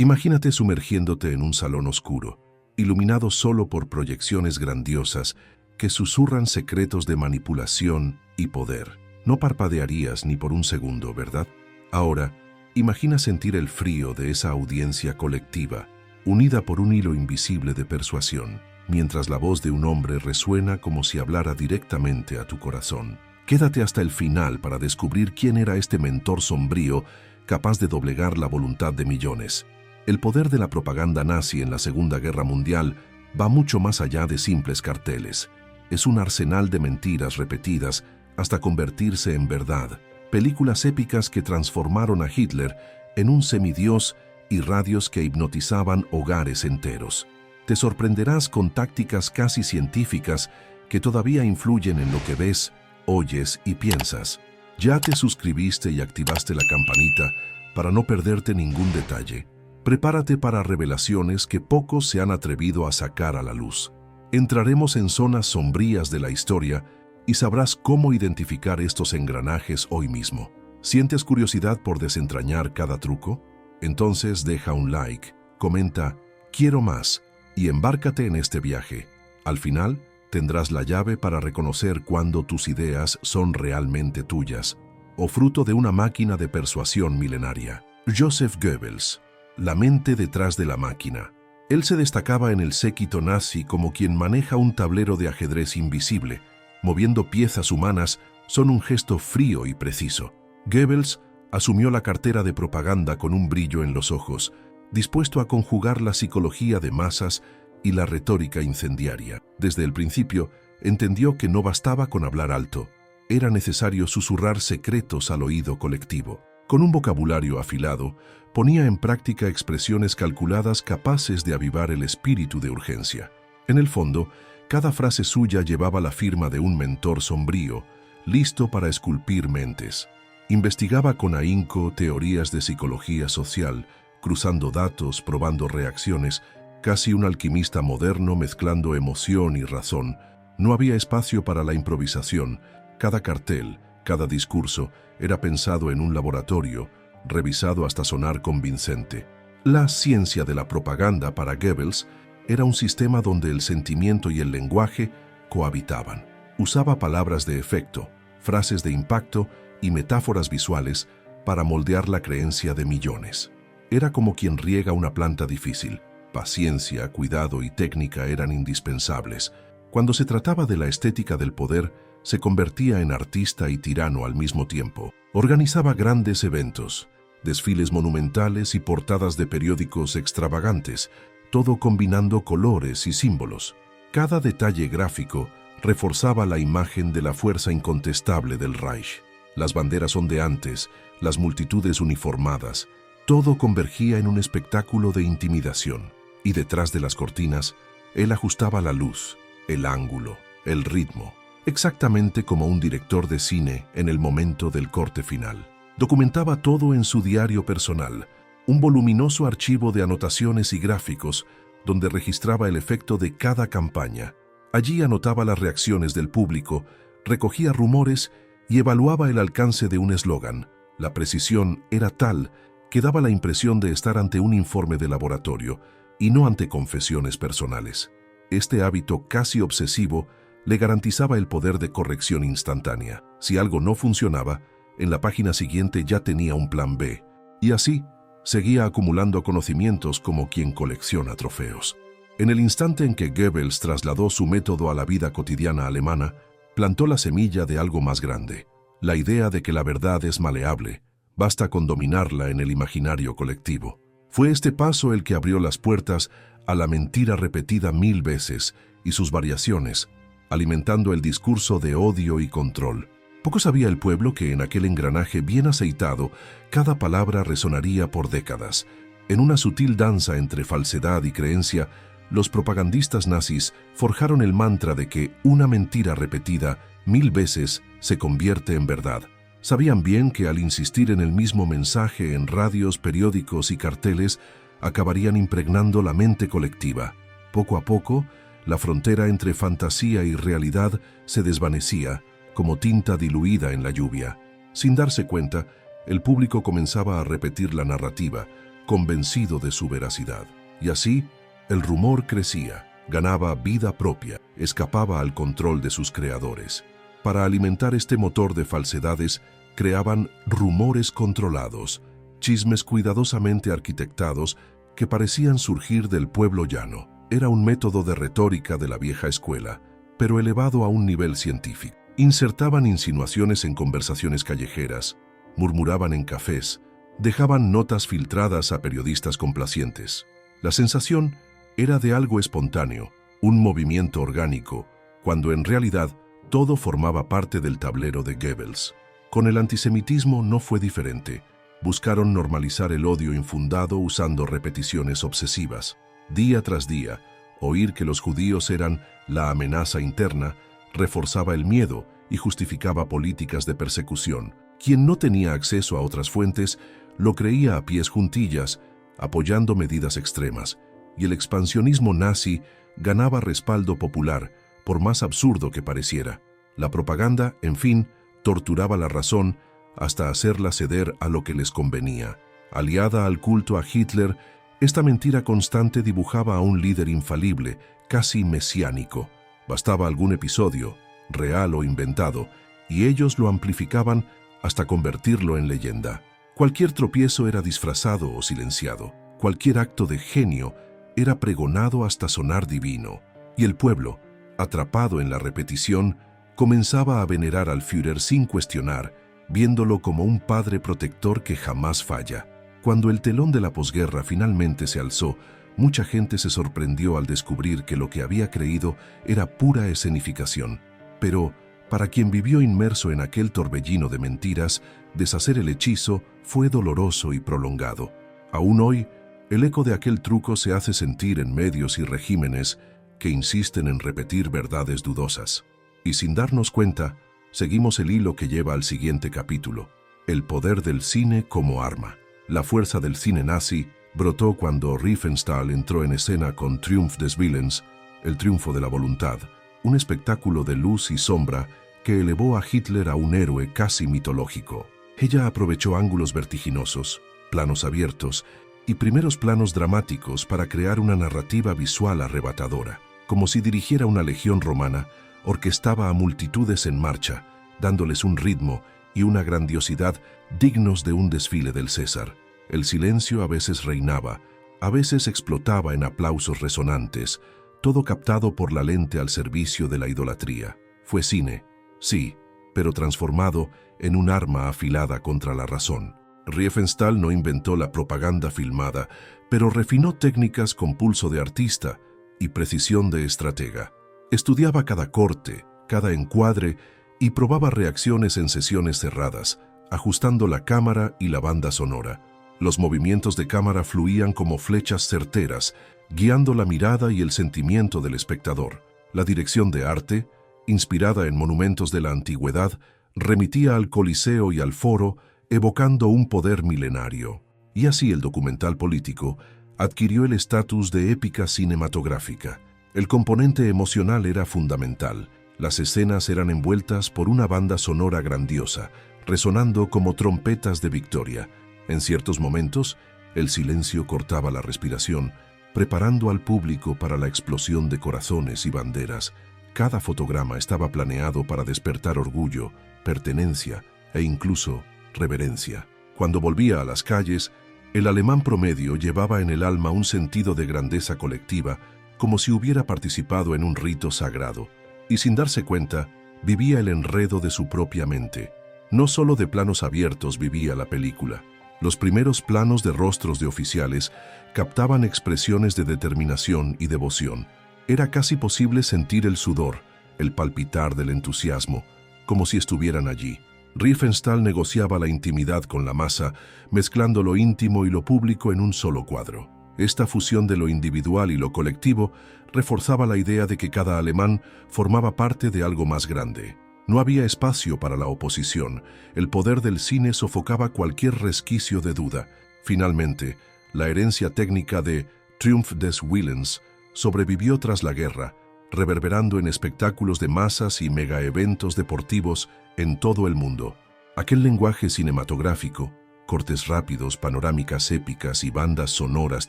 Imagínate sumergiéndote en un salón oscuro, iluminado solo por proyecciones grandiosas que susurran secretos de manipulación y poder. No parpadearías ni por un segundo, ¿verdad? Ahora, imagina sentir el frío de esa audiencia colectiva, unida por un hilo invisible de persuasión, mientras la voz de un hombre resuena como si hablara directamente a tu corazón. Quédate hasta el final para descubrir quién era este mentor sombrío capaz de doblegar la voluntad de millones. El poder de la propaganda nazi en la Segunda Guerra Mundial va mucho más allá de simples carteles. Es un arsenal de mentiras repetidas hasta convertirse en verdad. Películas épicas que transformaron a Hitler en un semidios y radios que hipnotizaban hogares enteros. Te sorprenderás con tácticas casi científicas que todavía influyen en lo que ves, oyes y piensas. ¿Ya te suscribiste y activaste la campanita para no perderte ningún detalle? Prepárate para revelaciones que pocos se han atrevido a sacar a la luz. Entraremos en zonas sombrías de la historia y sabrás cómo identificar estos engranajes hoy mismo. ¿Sientes curiosidad por desentrañar cada truco? Entonces deja un like, comenta «Quiero más» y embárcate en este viaje. Al final, tendrás la llave para reconocer cuándo tus ideas son realmente tuyas o fruto de una máquina de persuasión milenaria. Joseph Goebbels, la mente detrás de la máquina. Él se destacaba en el séquito nazi como quien maneja un tablero de ajedrez invisible, moviendo piezas humanas son un gesto frío y preciso. Goebbels asumió la cartera de propaganda con un brillo en los ojos, dispuesto a conjugar la psicología de masas y la retórica incendiaria. Desde el principio, entendió que no bastaba con hablar alto, era necesario susurrar secretos al oído colectivo. Con un vocabulario afilado, ponía en práctica expresiones calculadas capaces de avivar el espíritu de urgencia. En el fondo, cada frase suya llevaba la firma de un mentor sombrío, listo para esculpir mentes. Investigaba con ahínco teorías de psicología social, cruzando datos, probando reacciones, casi un alquimista moderno mezclando emoción y razón. No había espacio para la improvisación. Cada cartel, cada discurso, era pensado en un laboratorio, revisado hasta sonar convincente. La ciencia de la propaganda para Goebbels era un sistema donde el sentimiento y el lenguaje cohabitaban. Usaba palabras de efecto, frases de impacto y metáforas visuales para moldear la creencia de millones. Era como quien riega una planta difícil. Paciencia, cuidado y técnica eran indispensables. Cuando se trataba de la estética del poder, se convertía en artista y tirano al mismo tiempo. Organizaba grandes eventos, desfiles monumentales y portadas de periódicos extravagantes, todo combinando colores y símbolos. Cada detalle gráfico reforzaba la imagen de la fuerza incontestable del Reich. Las banderas ondeantes, las multitudes uniformadas, todo convergía en un espectáculo de intimidación. Y detrás de las cortinas, él ajustaba la luz, el ángulo, el ritmo, exactamente como un director de cine en el momento del corte final. Documentaba todo en su diario personal, un voluminoso archivo de anotaciones y gráficos donde registraba el efecto de cada campaña. Allí anotaba las reacciones del público, recogía rumores y evaluaba el alcance de un eslogan. La precisión era tal que daba la impresión de estar ante un informe de laboratorio y no ante confesiones personales. Este hábito casi obsesivo le garantizaba el poder de corrección instantánea. Si algo no funcionaba, en la página siguiente ya tenía un plan B. Y así, seguía acumulando conocimientos como quien colecciona trofeos. En el instante en que Goebbels trasladó su método a la vida cotidiana alemana, plantó la semilla de algo más grande, la idea de que la verdad es maleable, basta con dominarla en el imaginario colectivo. Fue este paso el que abrió las puertas a la mentira repetida 1000 veces y sus variaciones, alimentando el discurso de odio y control. Poco sabía el pueblo que en aquel engranaje bien aceitado, cada palabra resonaría por décadas. En una sutil danza entre falsedad y creencia, los propagandistas nazis forjaron el mantra de que una mentira repetida 1000 veces se convierte en verdad. Sabían bien que al insistir en el mismo mensaje en radios, periódicos y carteles, acabarían impregnando la mente colectiva. Poco a poco, la frontera entre fantasía y realidad se desvanecía, como tinta diluida en la lluvia. Sin darse cuenta, el público comenzaba a repetir la narrativa, convencido de su veracidad. Y así, el rumor crecía, ganaba vida propia, escapaba al control de sus creadores. Para alimentar este motor de falsedades, creaban rumores controlados, chismes cuidadosamente arquitectados que parecían surgir del pueblo llano. Era un método de retórica de la vieja escuela, pero elevado a un nivel científico. Insertaban insinuaciones en conversaciones callejeras, murmuraban en cafés, dejaban notas filtradas a periodistas complacientes. La sensación era de algo espontáneo, un movimiento orgánico, cuando en realidad todo formaba parte del tablero de Goebbels. Con el antisemitismo no fue diferente. Buscaron normalizar el odio infundado usando repeticiones obsesivas. Día tras día, oír que los judíos eran la amenaza interna reforzaba el miedo y justificaba políticas de persecución. Quien no tenía acceso a otras fuentes lo creía a pies juntillas, apoyando medidas extremas, y el expansionismo nazi ganaba respaldo popular, por más absurdo que pareciera. La propaganda, en fin, torturaba la razón hasta hacerla ceder a lo que les convenía. Aliada al culto a Hitler, esta mentira constante dibujaba a un líder infalible, casi mesiánico. Bastaba algún episodio, real o inventado, y ellos lo amplificaban hasta convertirlo en leyenda. Cualquier tropiezo era disfrazado o silenciado. Cualquier acto de genio era pregonado hasta sonar divino. Y el pueblo, atrapado en la repetición, comenzaba a venerar al Führer sin cuestionar, viéndolo como un padre protector que jamás falla. Cuando el telón de la posguerra finalmente se alzó, mucha gente se sorprendió al descubrir que lo que había creído era pura escenificación. Pero, para quien vivió inmerso en aquel torbellino de mentiras, deshacer el hechizo fue doloroso y prolongado. Aún hoy, el eco de aquel truco se hace sentir en medios y regímenes que insisten en repetir verdades dudosas. Y sin darnos cuenta, seguimos el hilo que lleva al siguiente capítulo: el poder del cine como arma. La fuerza del cine nazi brotó cuando Riefenstahl entró en escena con Triumph des Willens, el triunfo de la voluntad, un espectáculo de luz y sombra que elevó a Hitler a un héroe casi mitológico. Ella aprovechó ángulos vertiginosos, planos abiertos y primeros planos dramáticos para crear una narrativa visual arrebatadora. Como si dirigiera una legión romana, orquestaba a multitudes en marcha, dándoles un ritmo y una grandiosidad dignos de un desfile del César. El silencio a veces reinaba, a veces explotaba en aplausos resonantes, todo captado por la lente al servicio de la idolatría. Fue cine, sí, pero transformado en un arma afilada contra la razón. Riefenstahl no inventó la propaganda filmada, pero refinó técnicas con pulso de artista y precisión de estratega. Estudiaba cada corte, cada encuadre y probaba reacciones en sesiones cerradas, ajustando la cámara y la banda sonora. Los movimientos de cámara fluían como flechas certeras, guiando la mirada y el sentimiento del espectador. La dirección de arte, inspirada en monumentos de la antigüedad, remitía al Coliseo y al Foro, evocando un poder milenario. Y así el documental político adquirió el estatus de épica cinematográfica. El componente emocional era fundamental. Las escenas eran envueltas por una banda sonora grandiosa, resonando como trompetas de victoria. En ciertos momentos, el silencio cortaba la respiración, preparando al público para la explosión de corazones y banderas. Cada fotograma estaba planeado para despertar orgullo, pertenencia e incluso reverencia. Cuando volvía a las calles, el alemán promedio llevaba en el alma un sentido de grandeza colectiva, como si hubiera participado en un rito sagrado, y sin darse cuenta, vivía el enredo de su propia mente. No solo de planos abiertos vivía la película. Los primeros planos de rostros de oficiales captaban expresiones de determinación y devoción. Era casi posible sentir el sudor, el palpitar del entusiasmo, como si estuvieran allí. Riefenstahl negociaba la intimidad con la masa, mezclando lo íntimo y lo público en un solo cuadro. Esta fusión de lo individual y lo colectivo reforzaba la idea de que cada alemán formaba parte de algo más grande. No había espacio para la oposición. El poder del cine sofocaba cualquier resquicio de duda. Finalmente, la herencia técnica de Triumph des Willens sobrevivió tras la guerra, reverberando en espectáculos de masas y megaeventos deportivos en todo el mundo. Aquel lenguaje cinematográfico, cortes rápidos, panorámicas épicas y bandas sonoras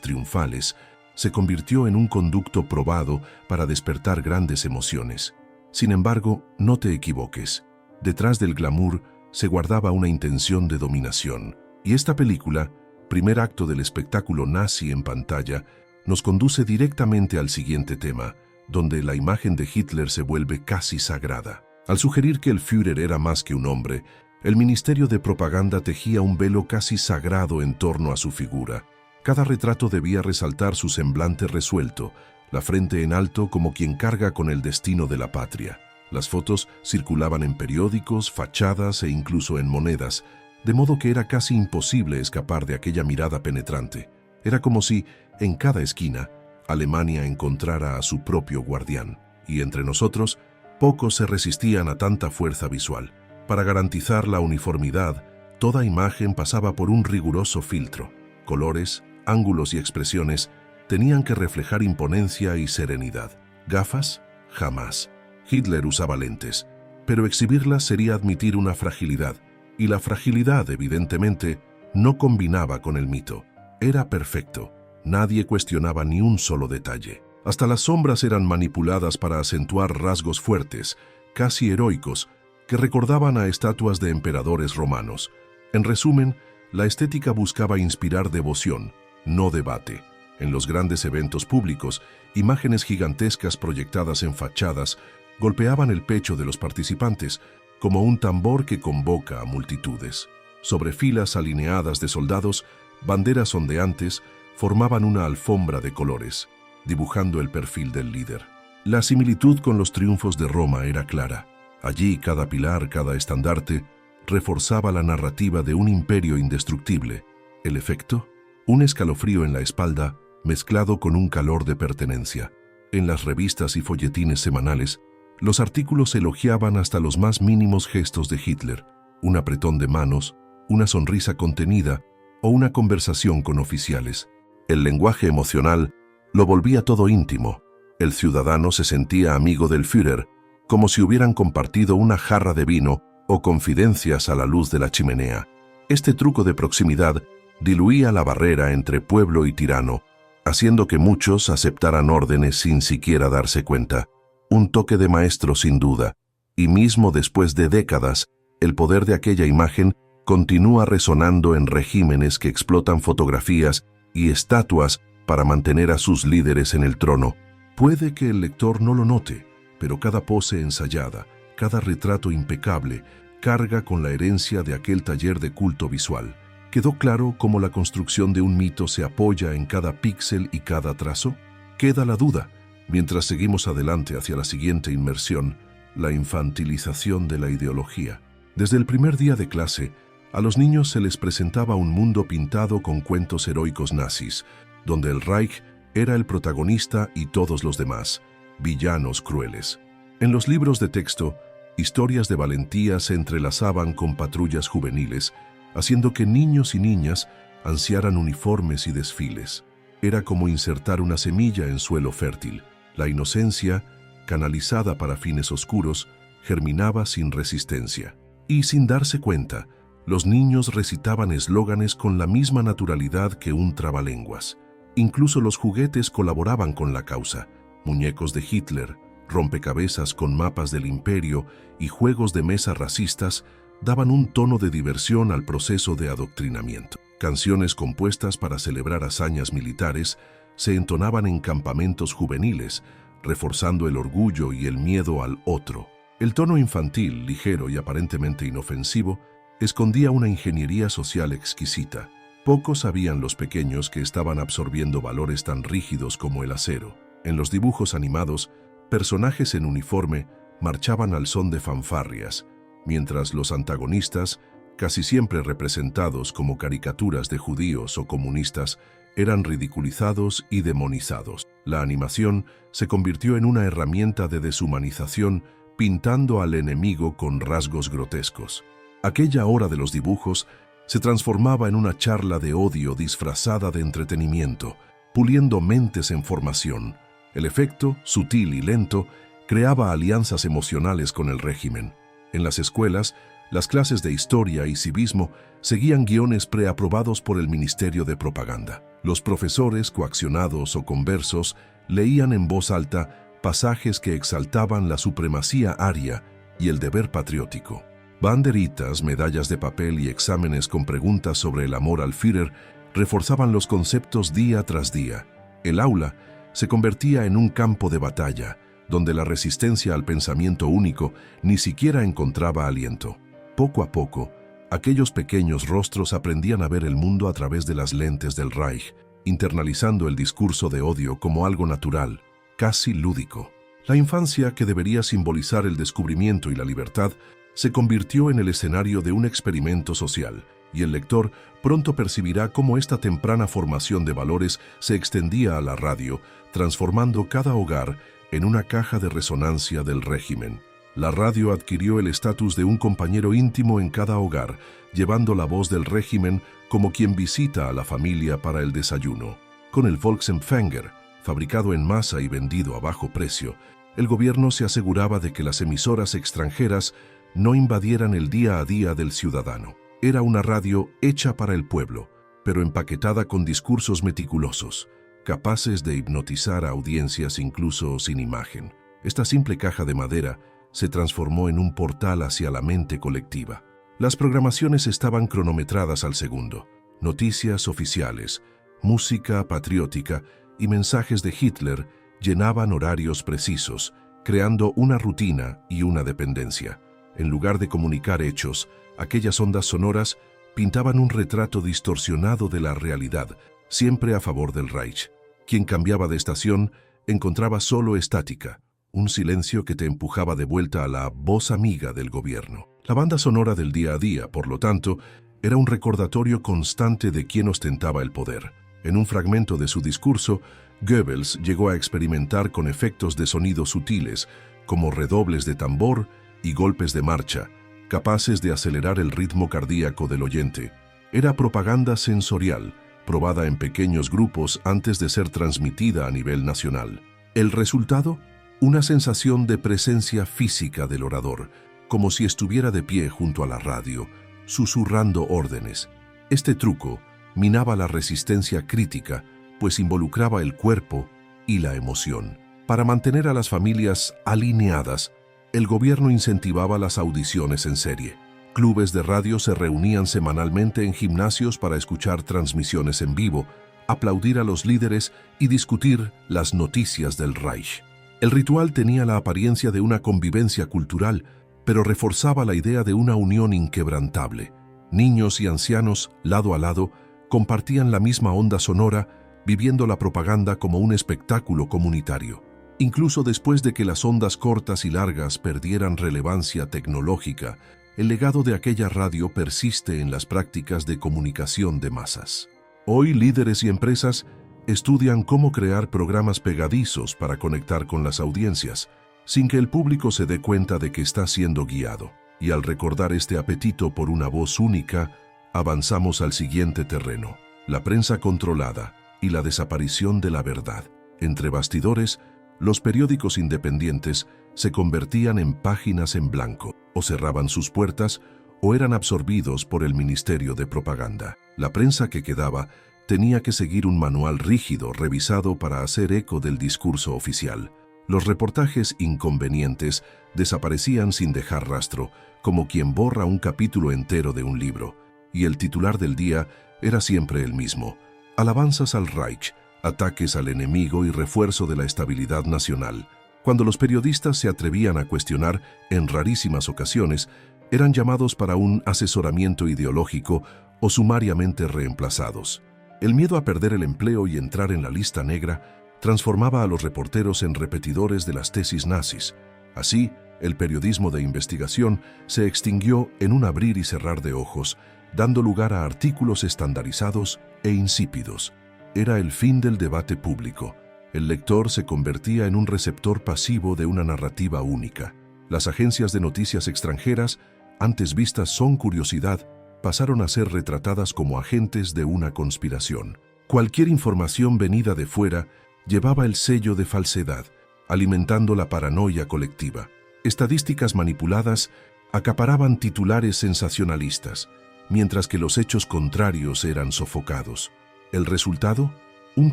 triunfales, se convirtió en un conducto probado para despertar grandes emociones. Sin embargo, no te equivoques. Detrás del glamour se guardaba una intención de dominación. Y esta película, primer acto del espectáculo nazi en pantalla, nos conduce directamente al siguiente tema, donde la imagen de Hitler se vuelve casi sagrada. Al sugerir que el Führer era más que un hombre, el Ministerio de Propaganda tejía un velo casi sagrado en torno a su figura. Cada retrato debía resaltar su semblante resuelto, la frente en alto como quien carga con el destino de la patria. Las fotos circulaban en periódicos, fachadas e incluso en monedas, de modo que era casi imposible escapar de aquella mirada penetrante. Era como si, en cada esquina, Alemania encontrara a su propio guardián. Y entre nosotros, pocos se resistían a tanta fuerza visual. Para garantizar la uniformidad, toda imagen pasaba por un riguroso filtro. Colores, ángulos y expresiones tenían que reflejar imponencia y serenidad. ¿Gafas? Jamás. Hitler usaba lentes, pero exhibirlas sería admitir una fragilidad, y la fragilidad, evidentemente, no combinaba con el mito. Era perfecto. Nadie cuestionaba ni un solo detalle. Hasta las sombras eran manipuladas para acentuar rasgos fuertes, casi heroicos, que recordaban a estatuas de emperadores romanos. En resumen, la estética buscaba inspirar devoción, no debate. En los grandes eventos públicos, imágenes gigantescas proyectadas en fachadas golpeaban el pecho de los participantes, como un tambor que convoca a multitudes. Sobre filas alineadas de soldados, banderas ondeantes formaban una alfombra de colores, dibujando el perfil del líder. La similitud con los triunfos de Roma era clara. Allí cada pilar, cada estandarte, reforzaba la narrativa de un imperio indestructible. ¿El efecto? Un escalofrío en la espalda, mezclado con un calor de pertenencia. En las revistas y folletines semanales, los artículos elogiaban hasta los más mínimos gestos de Hitler, un apretón de manos, una sonrisa contenida o una conversación con oficiales. El lenguaje emocional lo volvía todo íntimo. El ciudadano se sentía amigo del Führer, como si hubieran compartido una jarra de vino o confidencias a la luz de la chimenea. Este truco de proximidad diluía la barrera entre pueblo y tirano, haciendo que muchos aceptaran órdenes sin siquiera darse cuenta. Un toque de maestro sin duda, y mismo después de décadas, el poder de aquella imagen continúa resonando en regímenes que explotan fotografías y estatuas para mantener a sus líderes en el trono. Puede que el lector no lo note, pero cada pose ensayada, cada retrato impecable, carga con la herencia de aquel taller de culto visual. ¿Quedó claro cómo la construcción de un mito se apoya en cada píxel y cada trazo? Queda la duda, mientras seguimos adelante hacia la siguiente inmersión, la infantilización de la ideología. Desde el primer día de clase, a los niños se les presentaba un mundo pintado con cuentos heroicos nazis, donde el Reich era el protagonista y todos los demás, villanos crueles. En los libros de texto, historias de valentía se entrelazaban con patrullas juveniles, haciendo que niños y niñas ansiaran uniformes y desfiles. Era como insertar una semilla en suelo fértil. La inocencia, canalizada para fines oscuros, germinaba sin resistencia. Y sin darse cuenta, los niños recitaban eslóganes con la misma naturalidad que un trabalenguas. Incluso los juguetes colaboraban con la causa. Muñecos de Hitler, rompecabezas con mapas del imperio y juegos de mesa racistas daban un tono de diversión al proceso de adoctrinamiento. Canciones compuestas para celebrar hazañas militares se entonaban en campamentos juveniles, reforzando el orgullo y el miedo al otro. El tono infantil, ligero y aparentemente inofensivo, escondía una ingeniería social exquisita. Pocos sabían los pequeños que estaban absorbiendo valores tan rígidos como el acero. En los dibujos animados, personajes en uniforme marchaban al son de fanfarrias, mientras los antagonistas, casi siempre representados como caricaturas de judíos o comunistas, eran ridiculizados y demonizados. La animación se convirtió en una herramienta de deshumanización, pintando al enemigo con rasgos grotescos. Aquella hora de los dibujos se transformaba en una charla de odio disfrazada de entretenimiento, puliendo mentes en formación. El efecto, sutil y lento, creaba alianzas emocionales con el régimen. En las escuelas, Las clases de historia y civismo seguían guiones preaprobados por el Ministerio de Propaganda. Los profesores, coaccionados o conversos, leían en voz alta pasajes que exaltaban la supremacía aria y el deber patriótico. Banderitas, medallas de papel y exámenes con preguntas sobre el amor al Führer reforzaban los conceptos día tras día. El aula se convertía en un campo de batalla, donde la resistencia al pensamiento único ni siquiera encontraba aliento. Poco a poco, aquellos pequeños rostros aprendían a ver el mundo a través de las lentes del Reich, internalizando el discurso de odio como algo natural, casi lúdico. La infancia, que debería simbolizar el descubrimiento y la libertad, se convirtió en el escenario de un experimento social, y el lector pronto percibirá cómo esta temprana formación de valores se extendía a la radio, transformando cada hogar en una caja de resonancia del régimen. La radio adquirió el estatus de un compañero íntimo en cada hogar, llevando la voz del régimen como quien visita a la familia para el desayuno. Con el Volksempfänger, fabricado en masa y vendido a bajo precio, el gobierno se aseguraba de que las emisoras extranjeras no invadieran el día a día del ciudadano. Era una radio hecha para el pueblo, pero empaquetada con discursos meticulosos, capaces de hipnotizar a audiencias incluso sin imagen. Esta simple caja de madera se transformó en un portal hacia la mente colectiva. Las programaciones estaban cronometradas al segundo. Noticias oficiales, música patriótica y mensajes de Hitler llenaban horarios precisos, creando una rutina y una dependencia. En lugar de comunicar hechos, aquellas ondas sonoras pintaban un retrato distorsionado de la realidad, siempre a favor del Reich. Quien cambiaba de estación encontraba solo estática, un silencio que te empujaba de vuelta a la voz amiga del gobierno. La banda sonora del día a día, por lo tanto, era un recordatorio constante de quién ostentaba el poder. En un fragmento de su discurso, Goebbels llegó a experimentar con efectos de sonido sutiles, como redobles de tambor y golpes de marcha, capaces de acelerar el ritmo cardíaco del oyente. Era propaganda sensorial, probada en pequeños grupos antes de ser transmitida a nivel nacional. El resultado, una sensación de presencia física del orador, como si estuviera de pie junto a la radio, susurrando órdenes. Este truco minaba la resistencia crítica, pues involucraba el cuerpo y la emoción. Para mantener a las familias alineadas, el gobierno incentivaba las audiciones en serie. Clubes de radio se reunían semanalmente en gimnasios para escuchar transmisiones en vivo, aplaudir a los líderes y discutir las noticias del Reich. El ritual tenía la apariencia de una convivencia cultural, pero reforzaba la idea de una unión inquebrantable. Niños y ancianos, lado a lado, compartían la misma onda sonora, viviendo la propaganda como un espectáculo comunitario. Incluso después de que las ondas cortas y largas perdieran relevancia tecnológica, el legado de aquella radio persiste en las prácticas de comunicación de masas. Hoy, líderes y empresas estudian cómo crear programas pegadizos para conectar con las audiencias, sin que el público se dé cuenta de que está siendo guiado. Y al recordar este apetito por una voz única, avanzamos al siguiente terreno: la prensa controlada y la desaparición de la verdad. Entre bastidores, los periódicos independientes se convertían en páginas en blanco, o cerraban sus puertas, o eran absorbidos por el Ministerio de Propaganda. La prensa que quedaba tenía que seguir un manual rígido revisado para hacer eco del discurso oficial. Los reportajes inconvenientes desaparecían sin dejar rastro, como quien borra un capítulo entero de un libro, y el titular del día era siempre el mismo: alabanzas al Reich, ataques al enemigo y refuerzo de la estabilidad nacional. Cuando los periodistas se atrevían a cuestionar, en rarísimas ocasiones, eran llamados para un asesoramiento ideológico o sumariamente reemplazados. El miedo a perder el empleo y entrar en la lista negra transformaba a los reporteros en repetidores de las tesis nazis. Así, el periodismo de investigación se extinguió en un abrir y cerrar de ojos, dando lugar a artículos estandarizados e insípidos. Era el fin del debate público. El lector se convertía en un receptor pasivo de una narrativa única. Las agencias de noticias extranjeras, antes vistas son curiosidad, pasaron a ser retratadas como agentes de una conspiración. Cualquier información venida de fuera llevaba el sello de falsedad, alimentando la paranoia colectiva. Estadísticas manipuladas acaparaban titulares sensacionalistas, mientras que los hechos contrarios eran sofocados. El resultado, un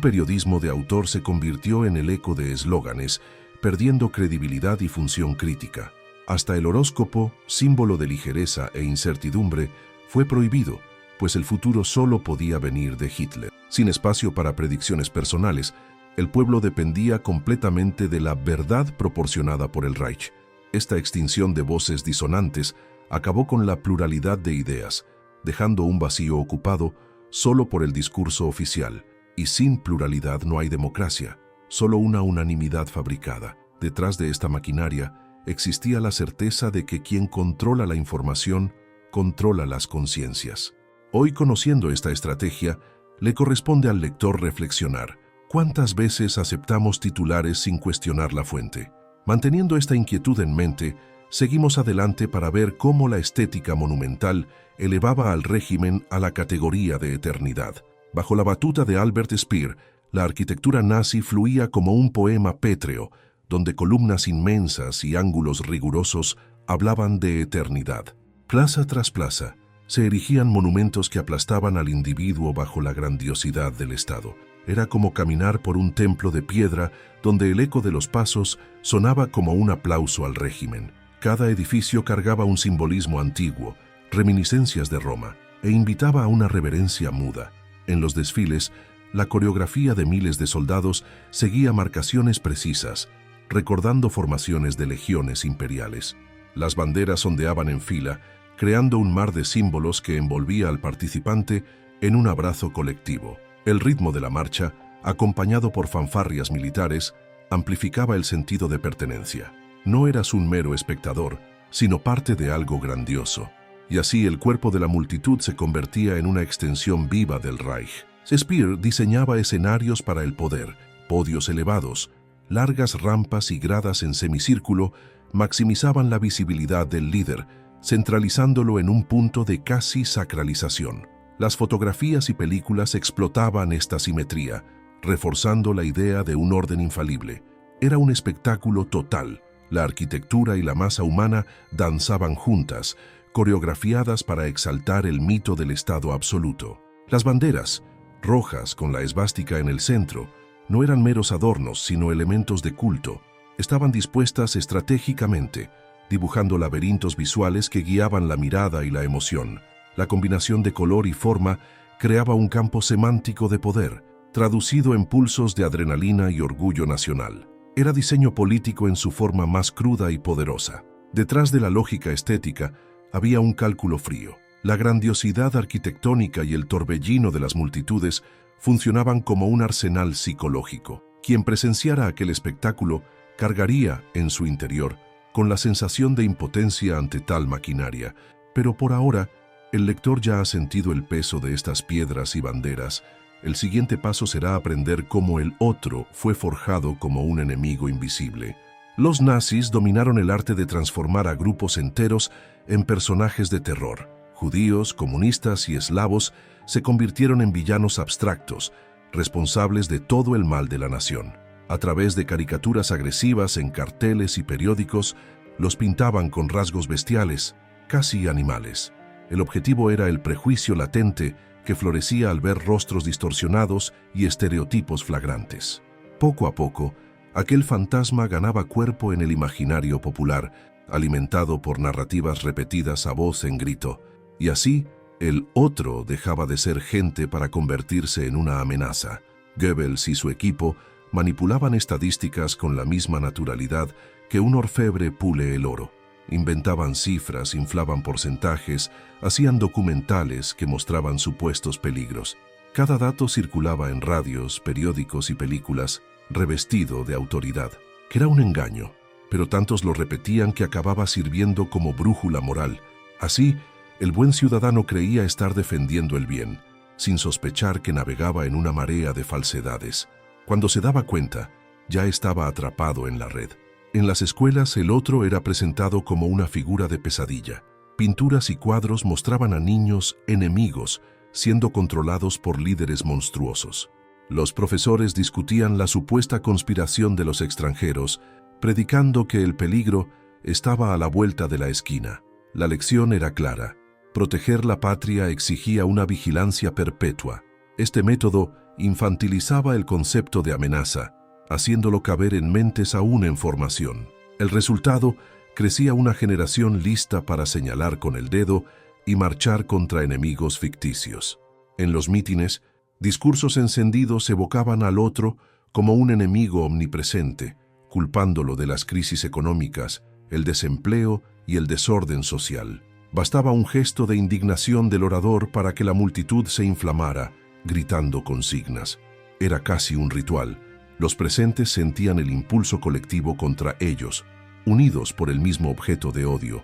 periodismo de autor se convirtió en el eco de eslóganes, perdiendo credibilidad y función crítica. Hasta el horóscopo, símbolo de ligereza e incertidumbre, fue prohibido, pues el futuro solo podía venir de Hitler. Sin espacio para predicciones personales, el pueblo dependía completamente de la verdad proporcionada por el Reich. Esta extinción de voces disonantes acabó con la pluralidad de ideas, dejando un vacío ocupado solo por el discurso oficial. Y sin pluralidad no hay democracia, solo una unanimidad fabricada. Detrás de esta maquinaria existía la certeza de que quien controla la información controla las conciencias. Hoy, conociendo esta estrategia, le corresponde al lector reflexionar. ¿Cuántas veces aceptamos titulares sin cuestionar la fuente? Manteniendo esta inquietud en mente, seguimos adelante para ver cómo la estética monumental elevaba al régimen a la categoría de eternidad. Bajo la batuta de Albert Speer, la arquitectura nazi fluía como un poema pétreo, donde columnas inmensas y ángulos rigurosos hablaban de eternidad. Plaza tras plaza, se erigían monumentos que aplastaban al individuo bajo la grandiosidad del Estado. Era como caminar por un templo de piedra donde el eco de los pasos sonaba como un aplauso al régimen. Cada edificio cargaba un simbolismo antiguo, reminiscencias de Roma, e invitaba a una reverencia muda. En los desfiles, la coreografía de miles de soldados seguía marcaciones precisas, recordando formaciones de legiones imperiales. Las banderas ondeaban en fila, creando un mar de símbolos que envolvía al participante en un abrazo colectivo. El ritmo de la marcha, acompañado por fanfarrias militares, amplificaba el sentido de pertenencia. No eras un mero espectador, sino parte de algo grandioso. Y así el cuerpo de la multitud se convertía en una extensión viva del Reich. Speer diseñaba escenarios para el poder, podios elevados, largas rampas y gradas en semicírculo maximizaban la visibilidad del líder, centralizándolo en un punto de casi sacralización. Las fotografías y películas explotaban esta simetría, reforzando la idea de un orden infalible. Era un espectáculo total. La arquitectura y la masa humana danzaban juntas, coreografiadas para exaltar el mito del Estado absoluto. Las banderas, rojas con la esvástica en el centro, no eran meros adornos, sino elementos de culto. Estaban dispuestas estratégicamente, dibujando laberintos visuales que guiaban la mirada y la emoción. La combinación de color y forma creaba un campo semántico de poder, traducido en pulsos de adrenalina y orgullo nacional. Era diseño político en su forma más cruda y poderosa. Detrás de la lógica estética había un cálculo frío. La grandiosidad arquitectónica y el torbellino de las multitudes funcionaban como un arsenal psicológico. Quien presenciara aquel espectáculo cargaría, en su interior, con la sensación de impotencia ante tal maquinaria. Pero por ahora, el lector ya ha sentido el peso de estas piedras y banderas. El siguiente paso será aprender cómo el otro fue forjado como un enemigo invisible. Los nazis dominaron el arte de transformar a grupos enteros en personajes de terror. Judíos, comunistas y eslavos se convirtieron en villanos abstractos, responsables de todo el mal de la nación. A través de caricaturas agresivas en carteles y periódicos, los pintaban con rasgos bestiales, casi animales. El objetivo era el prejuicio latente que florecía al ver rostros distorsionados y estereotipos flagrantes. Poco a poco, aquel fantasma ganaba cuerpo en el imaginario popular, alimentado por narrativas repetidas a voz en grito, y así el otro dejaba de ser gente para convertirse en una amenaza. Goebbels y su equipo manipulaban estadísticas con la misma naturalidad que un orfebre pule el oro. Inventaban cifras, inflaban porcentajes, hacían documentales que mostraban supuestos peligros. Cada dato circulaba en radios, periódicos y películas, revestido de autoridad, que era un engaño, pero tantos lo repetían que acababa sirviendo como brújula moral. Así, el buen ciudadano creía estar defendiendo el bien, sin sospechar que navegaba en una marea de falsedades. Cuando se daba cuenta, ya estaba atrapado en la red. En las escuelas el otro era presentado como una figura de pesadilla. Pinturas y cuadros mostraban a niños enemigos, siendo controlados por líderes monstruosos. Los profesores discutían la supuesta conspiración de los extranjeros, predicando que el peligro estaba a la vuelta de la esquina. La lección era clara. Proteger la patria exigía una vigilancia perpetua. Este método infantilizaba el concepto de amenaza, haciéndolo caber en mentes aún en formación. El resultado, crecía una generación lista para señalar con el dedo y marchar contra enemigos ficticios. En los mítines, discursos encendidos evocaban al otro como un enemigo omnipresente, culpándolo de las crisis económicas, el desempleo y el desorden social. Bastaba un gesto de indignación del orador para que la multitud se inflamara, gritando consignas. Era casi un ritual. Los presentes sentían el impulso colectivo contra ellos, unidos por el mismo objeto de odio.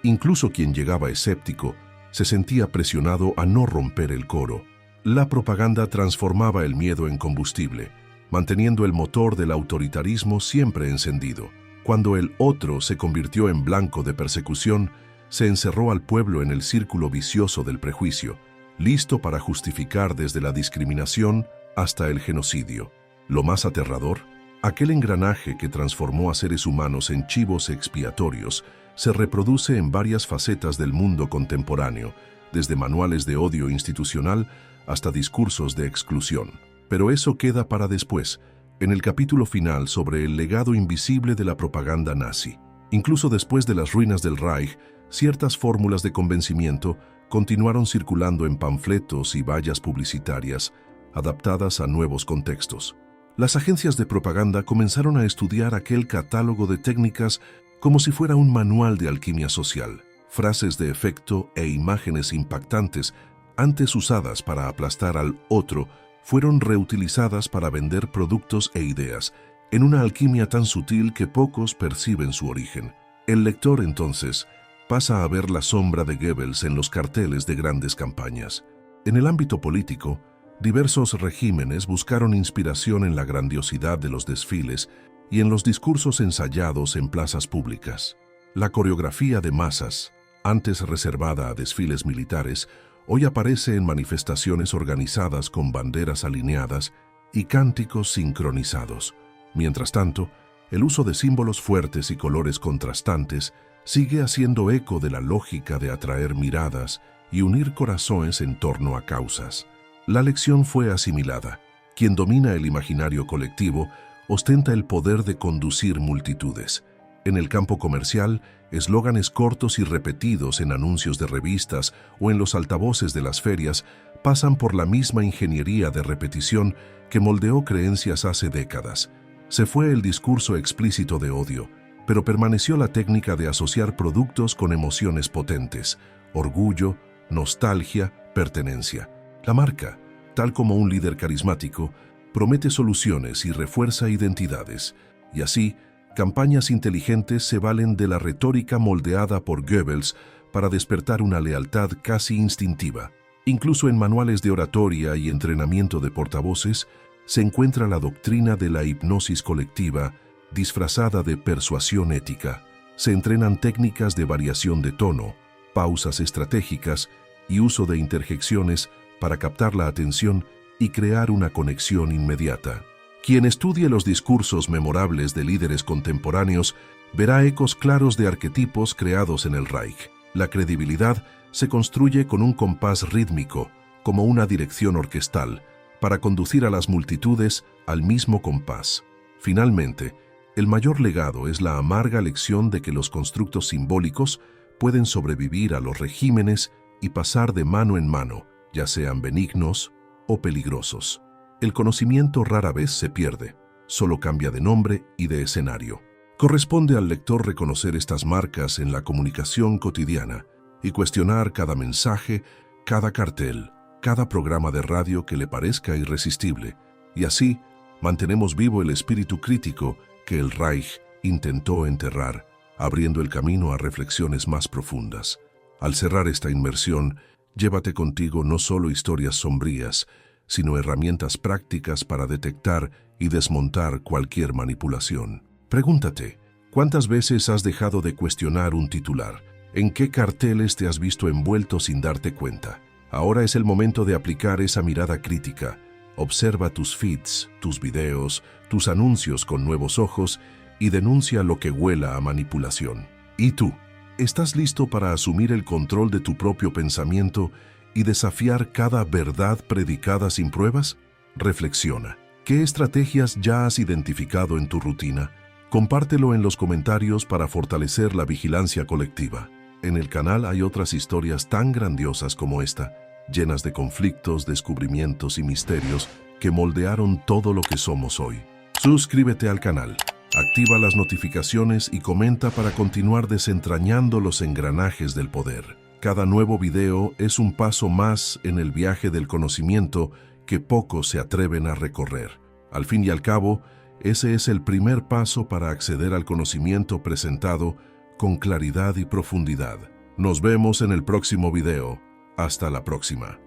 Incluso quien llegaba escéptico se sentía presionado a no romper el coro. La propaganda transformaba el miedo en combustible, manteniendo el motor del autoritarismo siempre encendido. Cuando el otro se convirtió en blanco de persecución, se encerró al pueblo en el círculo vicioso del prejuicio, listo para justificar desde la discriminación hasta el genocidio. Lo más aterrador, aquel engranaje que transformó a seres humanos en chivos expiatorios se reproduce en varias facetas del mundo contemporáneo, desde manuales de odio institucional hasta discursos de exclusión. Pero eso queda para después, en el capítulo final sobre el legado invisible de la propaganda nazi. Incluso después de las ruinas del Reich, ciertas fórmulas de convencimiento continuaron circulando en panfletos y vallas publicitarias, adaptadas a nuevos contextos. Las agencias de propaganda comenzaron a estudiar aquel catálogo de técnicas como si fuera un manual de alquimia social. Frases de efecto e imágenes impactantes, antes usadas para aplastar al otro, fueron reutilizadas para vender productos e ideas, en una alquimia tan sutil que pocos perciben su origen. El lector, entonces, pasa a ver la sombra de Goebbels en los carteles de grandes campañas. En el ámbito político, diversos regímenes buscaron inspiración en la grandiosidad de los desfiles y en los discursos ensayados en plazas públicas. La coreografía de masas, antes reservada a desfiles militares, hoy aparece en manifestaciones organizadas con banderas alineadas y cánticos sincronizados. Mientras tanto, el uso de símbolos fuertes y colores contrastantes sigue haciendo eco de la lógica de atraer miradas y unir corazones en torno a causas. La lección fue asimilada. Quien domina el imaginario colectivo ostenta el poder de conducir multitudes. En el campo comercial, eslóganes cortos y repetidos en anuncios de revistas o en los altavoces de las ferias pasan por la misma ingeniería de repetición que moldeó creencias hace décadas. Se fue el discurso explícito de odio, pero permaneció la técnica de asociar productos con emociones potentes: orgullo, nostalgia, pertenencia. La marca, tal como un líder carismático, promete soluciones y refuerza identidades, y así, campañas inteligentes se valen de la retórica moldeada por Goebbels para despertar una lealtad casi instintiva. Incluso en manuales de oratoria y entrenamiento de portavoces, se encuentra la doctrina de la hipnosis colectiva, disfrazada de persuasión ética. Se entrenan técnicas de variación de tono, pausas estratégicas y uso de interjecciones para captar la atención y crear una conexión inmediata. Quien estudie los discursos memorables de líderes contemporáneos verá ecos claros de arquetipos creados en el Reich. La credibilidad se construye con un compás rítmico, como una dirección orquestal, para conducir a las multitudes al mismo compás. Finalmente, el mayor legado es la amarga lección de que los constructos simbólicos pueden sobrevivir a los regímenes y pasar de mano en mano, ya sean benignos o peligrosos. El conocimiento rara vez se pierde, solo cambia de nombre y de escenario. Corresponde al lector reconocer estas marcas en la comunicación cotidiana y cuestionar cada mensaje, cada cartel, cada programa de radio que le parezca irresistible, y así mantenemos vivo el espíritu crítico que el Reich intentó enterrar, abriendo el camino a reflexiones más profundas. Al cerrar esta inmersión, llévate contigo no solo historias sombrías, sino herramientas prácticas para detectar y desmontar cualquier manipulación. Pregúntate, ¿cuántas veces has dejado de cuestionar un titular? ¿En qué carteles te has visto envuelto sin darte cuenta? Ahora es el momento de aplicar esa mirada crítica. Observa tus feeds, tus videos, tus anuncios con nuevos ojos y denuncia lo que huela a manipulación. ¿Y tú? ¿Estás listo para asumir el control de tu propio pensamiento y desafiar cada verdad predicada sin pruebas? Reflexiona. ¿Qué estrategias ya has identificado en tu rutina? Compártelo en los comentarios para fortalecer la vigilancia colectiva. En el canal hay otras historias tan grandiosas como esta, llenas de conflictos, descubrimientos y misterios que moldearon todo lo que somos hoy. Suscríbete al canal, activa las notificaciones y comenta para continuar desentrañando los engranajes del poder. Cada nuevo video es un paso más en el viaje del conocimiento que pocos se atreven a recorrer. Al fin y al cabo, ese es el primer paso para acceder al conocimiento presentado con claridad y profundidad. Nos vemos en el próximo video. Hasta la próxima.